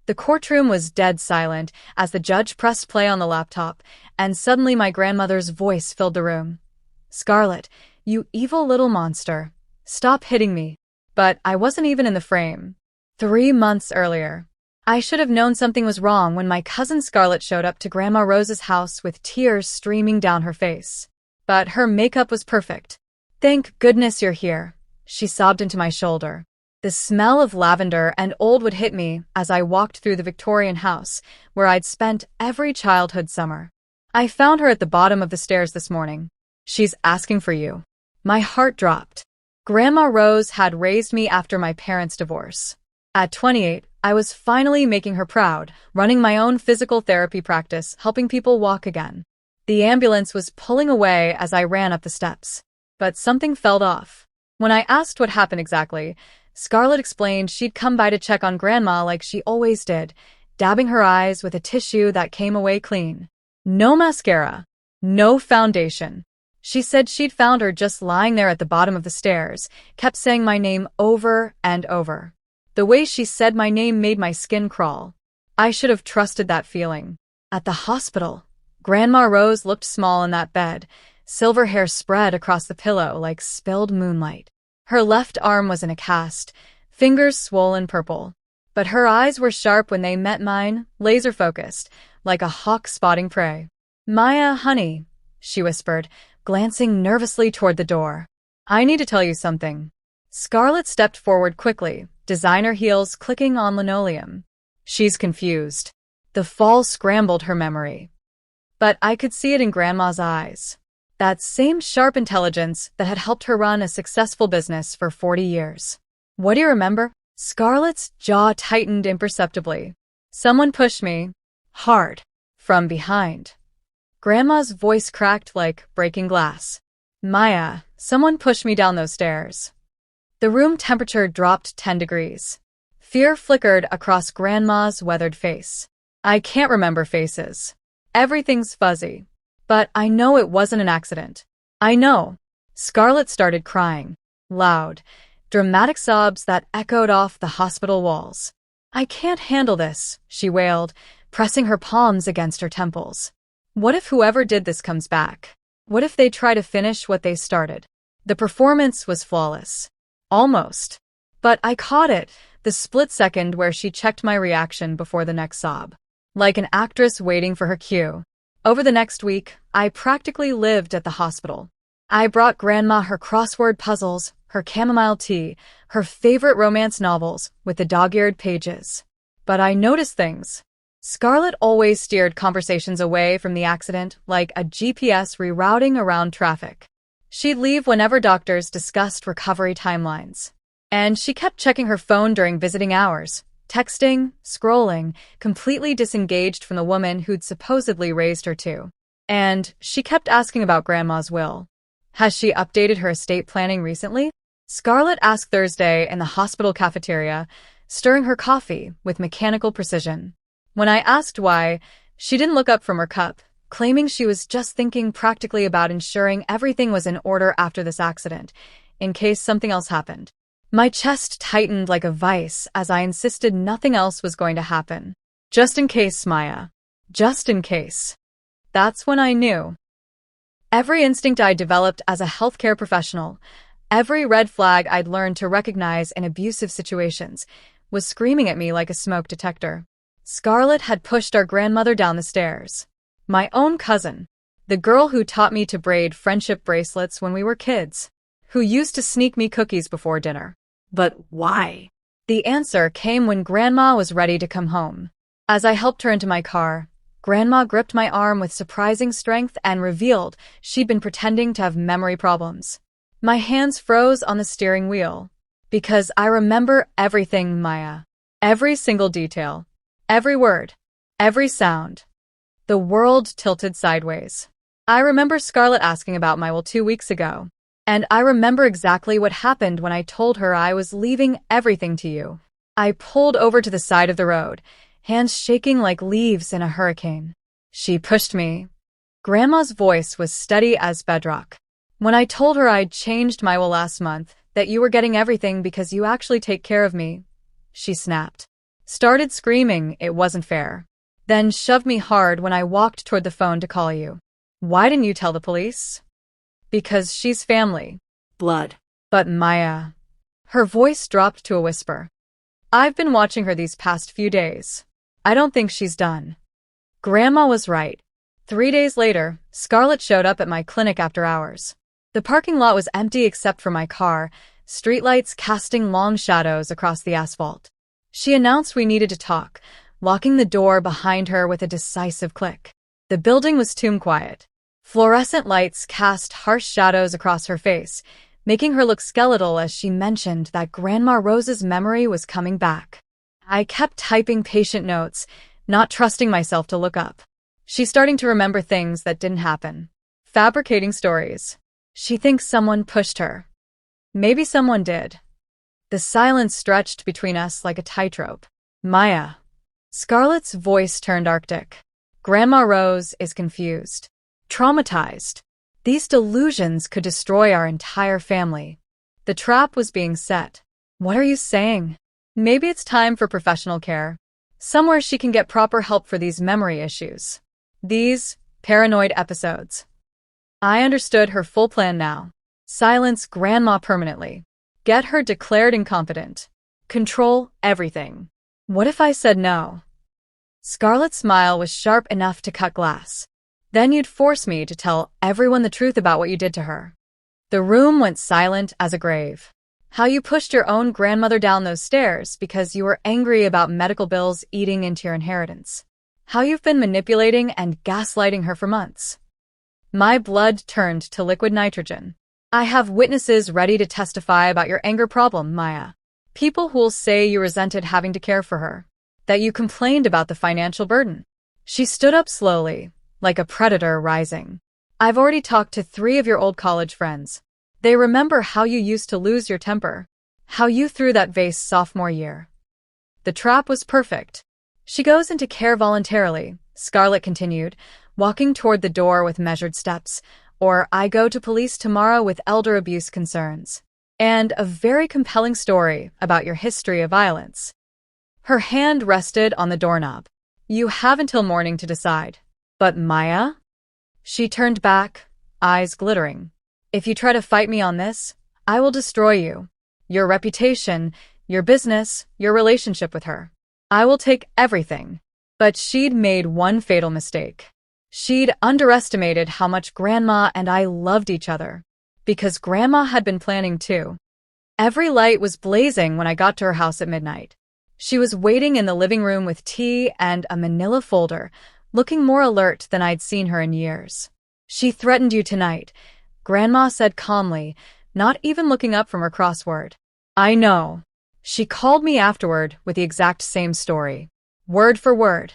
The courtroom was dead silent as the judge pressed play on the laptop, and suddenly my grandmother's voice filled the room. "Scarlett, you evil little monster. Stop hitting me." But I wasn't even in the frame. 3 months earlier, I should have known something was wrong when my cousin Scarlett showed up to Grandma Rose's house with tears streaming down her face. But her makeup was perfect. "Thank goodness you're here," she sobbed into my shoulder. The smell of lavender and old wood hit me as I walked through the Victorian house, where I'd spent every childhood summer. "I found her at the bottom of the stairs this morning. She's asking for you." My heart dropped. Grandma Rose had raised me after my parents' divorce. At 28, I was finally making her proud, running my own physical therapy practice, helping people walk again. The ambulance was pulling away as I ran up the steps. But something felt off. When I asked what happened exactly, Scarlett explained she'd come by to check on Grandma like she always did, dabbing her eyes with a tissue that came away clean. No mascara. No foundation. She said she'd found her just lying there at the bottom of the stairs, kept saying my name over and over. The way she said my name made my skin crawl. I should have trusted that feeling. At the hospital, Grandma Rose looked small in that bed, silver hair spread across the pillow like spilled moonlight. Her left arm was in a cast, fingers swollen purple. But her eyes were sharp when they met mine, laser-focused, like a hawk spotting prey. "Maya, honey," she whispered, glancing nervously toward the door. "I need to tell you something." Scarlett stepped forward quickly, designer heels clicking on linoleum. "She's confused." The fall scrambled her memory. But I could see it in Grandma's eyes. That same sharp intelligence that had helped her run a successful business for 40 years. "What do you remember?" Scarlett's jaw tightened imperceptibly. "Someone pushed me. Hard. From behind." Grandma's voice cracked like breaking glass. "Maya, someone pushed me down those stairs." The room temperature dropped 10 degrees. Fear flickered across Grandma's weathered face. "I can't remember faces. Everything's fuzzy. But I know it wasn't an accident. I know." Scarlett started crying. Loud, dramatic sobs that echoed off the hospital walls. "I can't handle this," she wailed, pressing her palms against her temples. "What if whoever did this comes back? What if they try to finish what they started?" The performance was flawless. Almost. But I caught it, the split second where she checked my reaction before the next sob. Like an actress waiting for her cue. Over the next week, I practically lived at the hospital. I brought Grandma her crossword puzzles, her chamomile tea, her favorite romance novels with the dog-eared pages. But I noticed things. Scarlett always steered conversations away from the accident like a GPS rerouting around traffic. She'd leave whenever doctors discussed recovery timelines. And she kept checking her phone during visiting hours, texting, scrolling, completely disengaged from the woman who'd supposedly raised her too. And she kept asking about Grandma's will. "Has she updated her estate planning recently?" Scarlett asked Thursday in the hospital cafeteria, stirring her coffee with mechanical precision. When I asked why, she didn't look up from her cup, claiming she was just thinking practically about ensuring everything was in order after this accident, in case something else happened. My chest tightened like a vice as I insisted nothing else was going to happen. "Just in case, Maya. Just in case." That's when I knew. Every instinct I developed as a healthcare professional, every red flag I'd learned to recognize in abusive situations, was screaming at me like a smoke detector. Scarlett had pushed our grandmother down the stairs. My own cousin. The girl who taught me to braid friendship bracelets when we were kids. Who used to sneak me cookies before dinner. But why? The answer came when Grandma was ready to come home. As I helped her into my car, Grandma gripped my arm with surprising strength and revealed she'd been pretending to have memory problems. My hands froze on the steering wheel. Because I remember everything, Maya. Every single detail. Every word. Every sound. The world tilted sideways. I remember Scarlett asking about my will 2 weeks ago. And I remember exactly what happened when I told her I was leaving everything to you. I pulled over to the side of the road, hands shaking like leaves in a hurricane. She pushed me. Grandma's voice was steady as bedrock. "When I told her I'd changed my will last month, that you were getting everything because you actually take care of me," she snapped. Started screaming it wasn't fair. Then shoved me hard when I walked toward the phone to call you. Why didn't you tell the police? Because she's family. Blood. But Maya. Her voice dropped to a whisper. I've been watching her these past few days. I don't think she's done. Grandma was right. 3 days later, Scarlett showed up at my clinic after hours. The parking lot was empty except for my car, streetlights casting long shadows across the asphalt. She announced we needed to talk, locking the door behind her with a decisive click. The building was tomb quiet. Fluorescent lights cast harsh shadows across her face, making her look skeletal as she mentioned that Grandma Rose's memory was coming back. I kept typing patient notes, not trusting myself to look up. She's starting to remember things that didn't happen. Fabricating stories. She thinks someone pushed her. Maybe someone did. The silence stretched between us like a tightrope. Maya. Scarlett's voice turned arctic. Grandma Rose is confused. Traumatized. These delusions could destroy our entire family. The trap was being set. What are you saying? Maybe it's time for professional care. Somewhere she can get proper help for these memory issues. These paranoid episodes. I understood her full plan now. Silence Grandma permanently. Get her declared incompetent. Control everything. What if I said no? Scarlett's smile was sharp enough to cut glass. Then you'd force me to tell everyone the truth about what you did to her. The room went silent as a grave. How you pushed your own grandmother down those stairs because you were angry about medical bills eating into your inheritance. How you've been manipulating and gaslighting her for months. My blood turned to liquid nitrogen. I have witnesses ready to testify about your anger problem, Maya. People who'll say you resented having to care for her. That you complained about the financial burden. She stood up slowly, like a predator rising. I've already talked to 3 of your old college friends. They remember how you used to lose your temper. How you threw that vase sophomore year. The trap was perfect. She goes into care voluntarily, Scarlett continued, walking toward the door with measured steps, or I go to police tomorrow with elder abuse concerns. And a very compelling story about your history of violence. Her hand rested on the doorknob. You have until morning to decide. But Maya? She turned back, eyes glittering. If you try to fight me on this, I will destroy you. Your reputation, your business, your relationship with her. I will take everything. But she'd made one fatal mistake. She'd underestimated how much Grandma and I loved each other. Because Grandma had been planning too. Every light was blazing when I got to her house at midnight. She was waiting in the living room with tea and a manila folder, looking more alert than I'd seen her in years. She threatened you tonight, Grandma said calmly, not even looking up from her crossword. I know. She called me afterward with the exact same story. Word for word.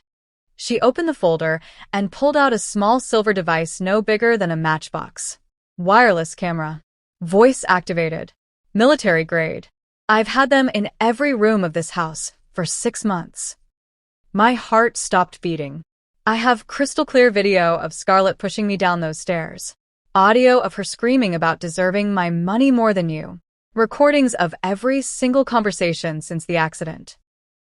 She opened the folder and pulled out a small silver device no bigger than a matchbox. Wireless camera. Voice activated. Military grade. I've had them in every room of this house for 6 months. My heart stopped beating. I have crystal clear video of Scarlett pushing me down those stairs. Audio of her screaming about deserving my money more than you. Recordings of every single conversation since the accident.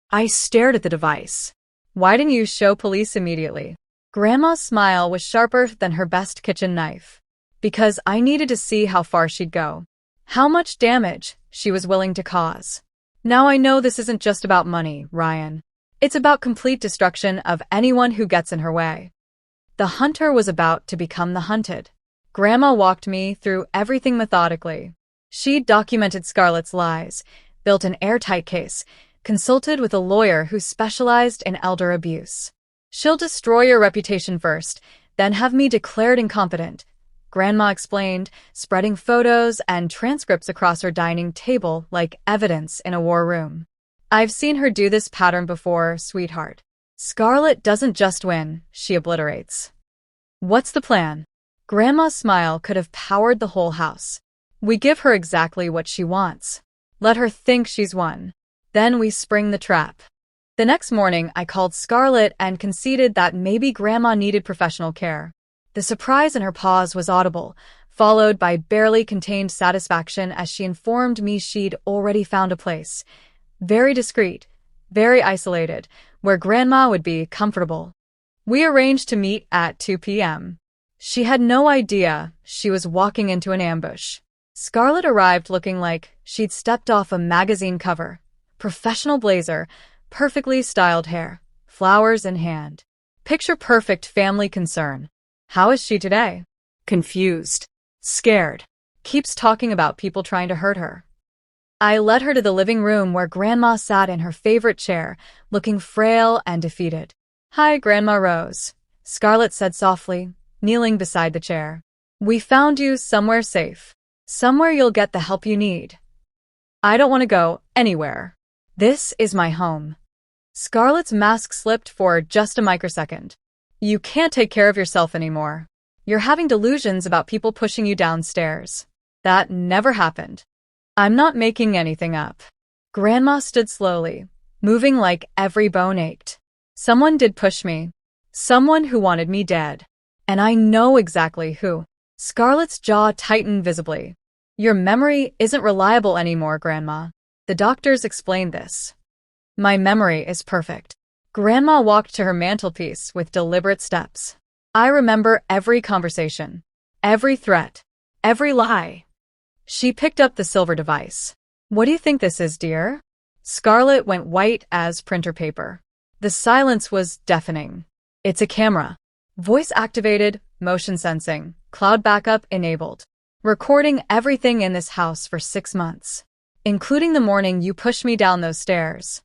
I stared at the device. Why didn't you show police immediately? Grandma's smile was sharper than her best kitchen knife. Because I needed to see how far she'd go. How much damage she was willing to cause. Now I know this isn't just about money, Ryan. It's about complete destruction of anyone who gets in her way. The hunter was about to become the hunted. Grandma walked me through everything methodically. She documented Scarlett's lies, built an airtight case, consulted with a lawyer who specialized in elder abuse. She'll destroy your reputation first, then have me declared incompetent, Grandma explained, spreading photos and transcripts across her dining table like evidence in a war room. I've seen her do this pattern before, sweetheart. Scarlett doesn't just win, she obliterates. What's the plan? Grandma's smile could have powered the whole house. We give her exactly what she wants. Let her think she's won. Then we spring the trap. The next morning, I called Scarlett and conceded that maybe Grandma needed professional care. The surprise in her pause was audible, followed by barely contained satisfaction as she informed me she'd already found a place. Very discreet, very isolated, where Grandma would be comfortable. We arranged to meet at 2 p.m. She had no idea she was walking into an ambush. Scarlett arrived looking like she'd stepped off a magazine cover. Professional blazer, perfectly styled hair, flowers in hand. Picture-perfect family concern. How is she today? Confused. Scared. Keeps talking about people trying to hurt her. I led her to the living room where Grandma sat in her favorite chair, looking frail and defeated. "Hi, Grandma Rose," Scarlett said softly, kneeling beside the chair. "We found you somewhere safe. Somewhere you'll get the help you need." "I don't want to go anywhere. This is my home." Scarlett's mask slipped for just a microsecond. "You can't take care of yourself anymore. You're having delusions about people pushing you downstairs. That never happened." "I'm not making anything up." Grandma stood slowly, moving like every bone ached. "Someone did push me. Someone who wanted me dead. And I know exactly who." Scarlett's jaw tightened visibly. "Your memory isn't reliable anymore, Grandma. The doctors explained this." "My memory is perfect." Grandma walked to her mantelpiece with deliberate steps. "I remember every conversation, every threat, every lie." She picked up the silver device. "What do you think this is, dear?" Scarlett went white as printer paper. The silence was deafening. "It's a camera. Voice activated, motion sensing, cloud backup enabled. Recording everything in this house for 6 months. Including the morning you pushed me down those stairs."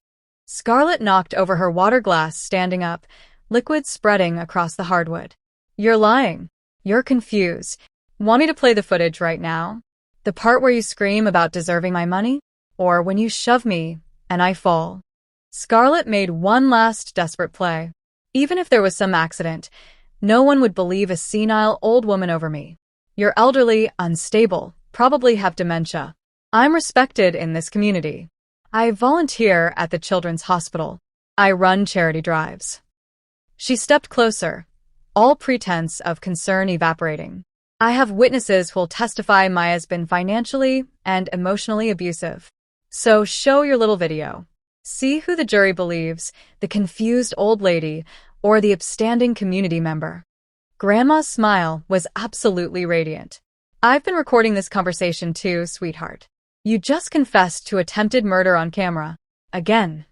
Scarlett knocked over her water glass, standing up, liquid spreading across the hardwood. "You're lying. You're confused. Want me to play the footage right now? The part where you scream about deserving my money? Or when you shove me and I fall?" Scarlett made one last desperate play. "Even if there was some accident, no one would believe a senile old woman over me. You're elderly, unstable, probably have dementia. I'm respected in this community. I volunteer at the Children's Hospital. I run charity drives." She stepped closer, all pretense of concern evaporating. "I have witnesses who'll testify Maya's been financially and emotionally abusive. So show your little video. See who the jury believes, the confused old lady or the upstanding community member." Grandma's smile was absolutely radiant. "I've been recording this conversation too, sweetheart. You just confessed to attempted murder on camera. Again."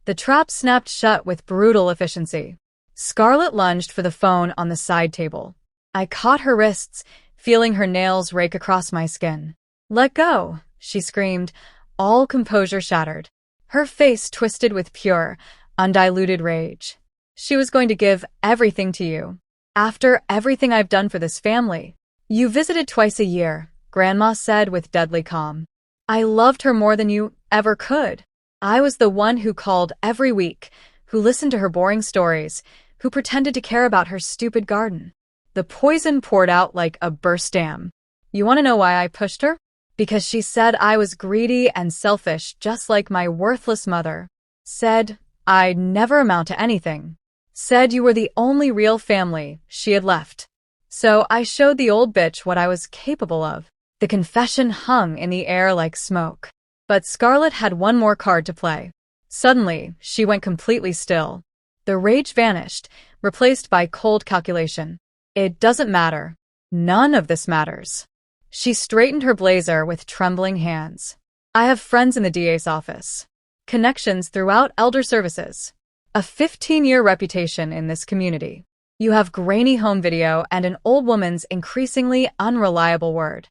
The trap snapped shut with brutal efficiency. Scarlett lunged for the phone on the side table. I caught her wrists, feeling her nails rake across my skin. "Let go," she screamed, all composure shattered. Her face twisted with pure, undiluted rage. "She was going to give everything to you. After everything I've done for this family. You visited twice a year," Grandma said with deadly calm. "I loved her more than you ever could. I was the one who called every week, who listened to her boring stories, who pretended to care about her stupid garden. The poison poured out like a burst dam. You want to know why I pushed her? Because she said I was greedy and selfish, just like my worthless mother. Said I'd never amount to anything. Said you were the only real family she had left. So I showed the old bitch what I was capable of." The confession hung in the air like smoke. But Scarlett had one more card to play. Suddenly, she went completely still. The rage vanished, replaced by cold calculation. "It doesn't matter. None of this matters." She straightened her blazer with trembling hands. "I have friends in the DA's office. Connections throughout elder services. A 15-year reputation in this community. You have grainy home video and an old woman's increasingly unreliable word."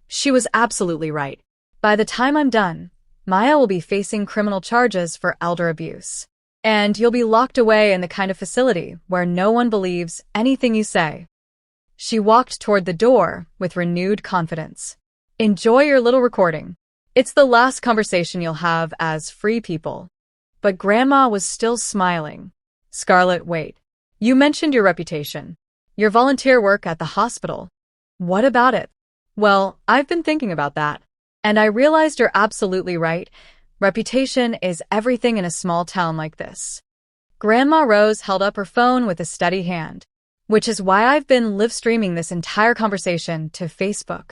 She was absolutely right. "By the time I'm done, Maya will be facing criminal charges for elder abuse. And you'll be locked away in the kind of facility where no one believes anything you say." She walked toward the door with renewed confidence. "Enjoy your little recording. It's the last conversation you'll have as free people." But Grandma was still smiling. "Scarlett, wait. You mentioned your reputation. Your volunteer work at the hospital. What about it?" "Well, I've been thinking about that. And I realized you're absolutely right. Reputation is everything in a small town like this." Grandma Rose held up her phone with a steady hand. "Which is why I've been live streaming this entire conversation to Facebook."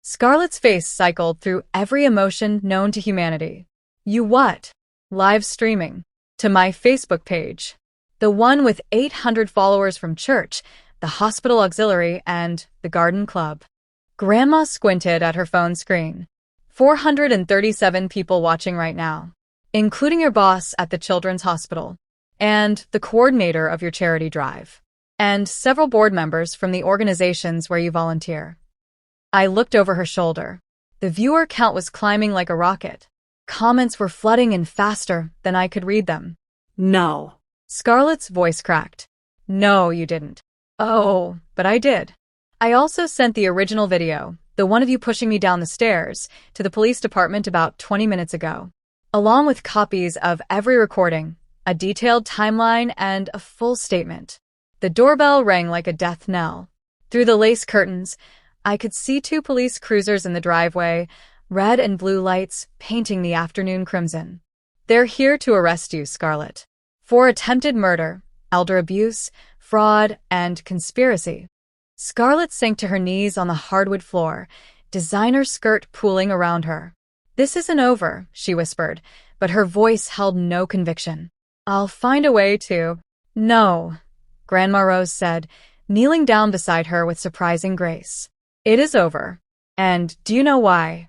Scarlett's face cycled through every emotion known to humanity. "You what? Live streaming? To my Facebook page. The one with 800 followers from church, the hospital auxiliary, and the garden club. Grandma squinted at her phone screen. 437 people watching right now, including your boss at the children's hospital, and the coordinator of your charity drive, and several board members from the organizations where you volunteer. I looked over her shoulder. The viewer count was climbing like a rocket. Comments were flooding in faster than I could read them. No. Scarlett's voice cracked. No, you didn't. Oh, but I did. I also sent the original video, the one of you pushing me down the stairs, to the police department about 20 minutes ago, along with copies of every recording, a detailed timeline, and a full statement. The doorbell rang like a death knell. Through the lace curtains, I could see 2 police cruisers in the driveway, red and blue lights painting the afternoon crimson. They're here to arrest you, Scarlett, for attempted murder, elder abuse, fraud, and conspiracy. Scarlett sank to her knees on the hardwood floor, designer skirt pooling around her. This isn't over, she whispered, but her voice held no conviction. I'll find a way to... No, Grandma Rose said, kneeling down beside her with surprising grace. It is over. And do you know why?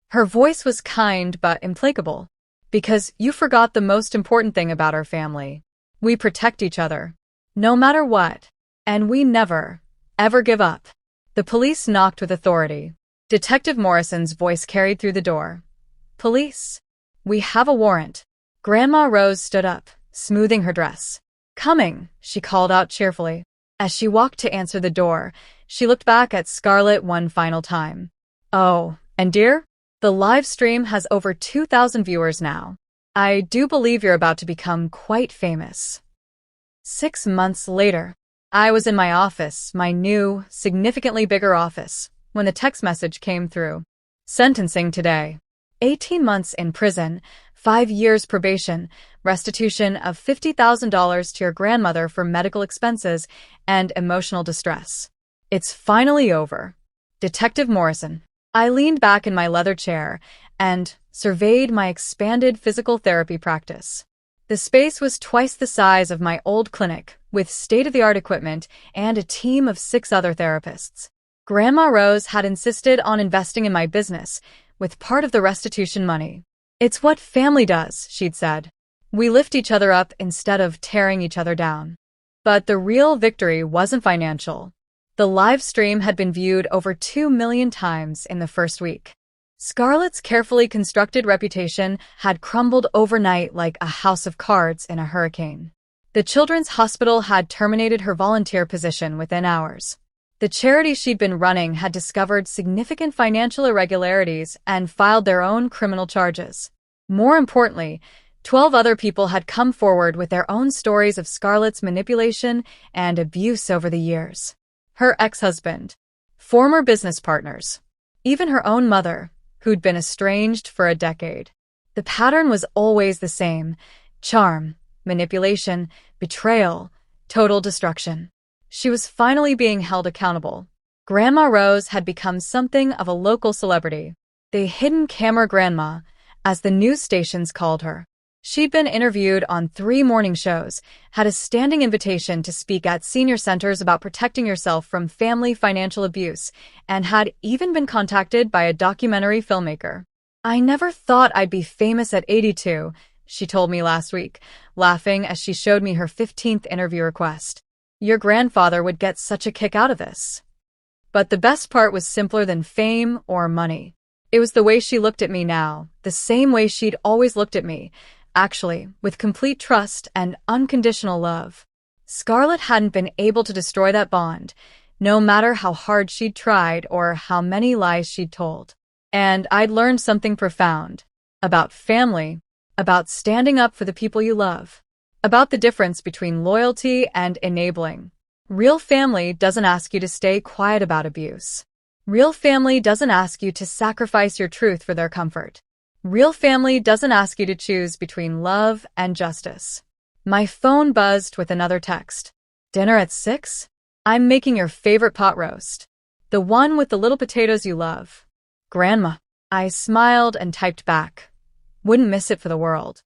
Her voice was kind but implacable. Because you forgot the most important thing about our family. We protect each other, no matter what, and we never, ever give up. The police knocked with authority. Detective Morrison's voice carried through the door. Police? We have a warrant. Grandma Rose stood up, smoothing her dress. Coming, she called out cheerfully. As she walked to answer the door, she looked back at Scarlett one final time. Oh, and dear? The live stream has over 2,000 viewers now. I do believe you're about to become quite famous. 6 months later, I was in my office, my new, significantly bigger office, when the text message came through. Sentencing today. 18 months in prison, 5 years probation, restitution of $50,000 to your grandmother for medical expenses and emotional distress. It's finally over. Detective Morrison. I leaned back in my leather chair and surveyed my expanded physical therapy practice. The space was twice the size of my old clinic, with state-of-the-art equipment and a team of 6 other therapists. Grandma Rose had insisted on investing in my business, with part of the restitution money. It's what family does, she'd said. We lift each other up instead of tearing each other down. But the real victory wasn't financial. The live stream had been viewed over 2 million times in the first week. Scarlett's carefully constructed reputation had crumbled overnight like a house of cards in a hurricane. The children's hospital had terminated her volunteer position within hours. The charity she'd been running had discovered significant financial irregularities and filed their own criminal charges. More importantly, 12 other people had come forward with their own stories of Scarlett's manipulation and abuse over the years. Her ex-husband, former business partners, even her own mother, who'd been estranged for a decade. The pattern was always the same: charm, manipulation, betrayal, total destruction. She was finally being held accountable. Grandma Rose had become something of a local celebrity, the hidden camera grandma, as the news stations called her. She'd been interviewed on 3 morning shows, had a standing invitation to speak at senior centers about protecting yourself from family financial abuse, and had even been contacted by a documentary filmmaker. I never thought I'd be famous at 82, she told me last week, laughing as she showed me her 15th interview request. Your grandfather would get such a kick out of this. But the best part was simpler than fame or money. It was the way she looked at me now, the same way she'd always looked at me, actually, with complete trust and unconditional love. Scarlett hadn't been able to destroy that bond, no matter how hard she'd tried or how many lies she'd told. And I'd learned something profound. About family, about standing up for the people you love, about the difference between loyalty and enabling. Real family doesn't ask you to stay quiet about abuse. Real family doesn't ask you to sacrifice your truth for their comfort. Real family doesn't ask you to choose between love and justice. My phone buzzed with another text. Dinner at 6? I'm making your favorite pot roast. The one with the little potatoes you love. Grandma. I smiled and typed back. Wouldn't miss it for the world.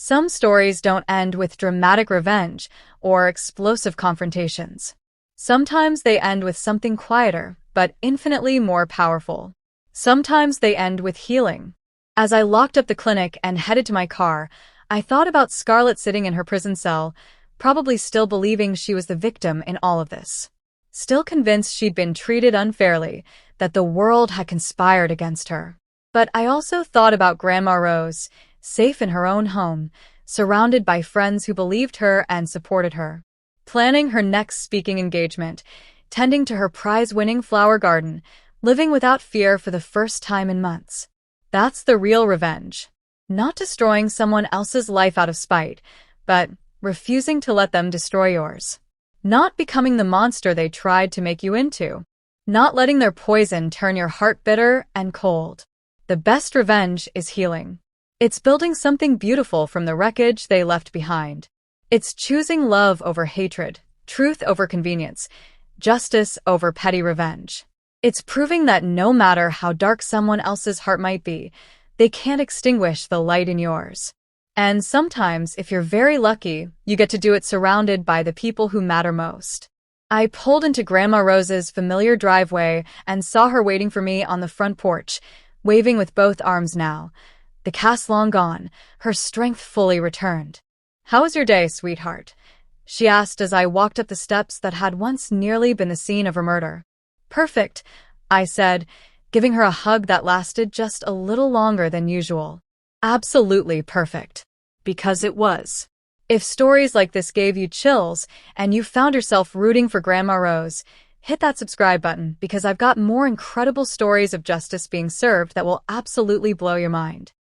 Some stories don't end with dramatic revenge or explosive confrontations. Sometimes they end with something quieter, but infinitely more powerful. Sometimes they end with healing. As I locked up the clinic and headed to my car, I thought about Scarlett sitting in her prison cell, probably still believing she was the victim in all of this. Still convinced she'd been treated unfairly, that the world had conspired against her. But I also thought about Grandma Rose, safe in her own home, surrounded by friends who believed her and supported her, planning her next speaking engagement, tending to her prize-winning flower garden, living without fear for the first time in months. That's the real revenge. Not destroying someone else's life out of spite, but refusing to let them destroy yours. Not becoming the monster they tried to make you into. Not letting their poison turn your heart bitter and cold. The best revenge is healing. It's building something beautiful from the wreckage they left behind. It's choosing love over hatred, truth over convenience, justice over petty revenge. It's proving that no matter how dark someone else's heart might be, they can't extinguish the light in yours. And sometimes, if you're very lucky, you get to do it surrounded by the people who matter most. I pulled into Grandma Rose's familiar driveway and saw her waiting for me on the front porch, waving with both arms now. The cast long gone, her strength fully returned. "How was your day, sweetheart?" she asked as I walked up the steps that had once nearly been the scene of her murder. "Perfect," I said, giving her a hug that lasted just a little longer than usual. Absolutely perfect. Because it was. If stories like this gave you chills and you found yourself rooting for Grandma Rose, hit that subscribe button because I've got more incredible stories of justice being served that will absolutely blow your mind.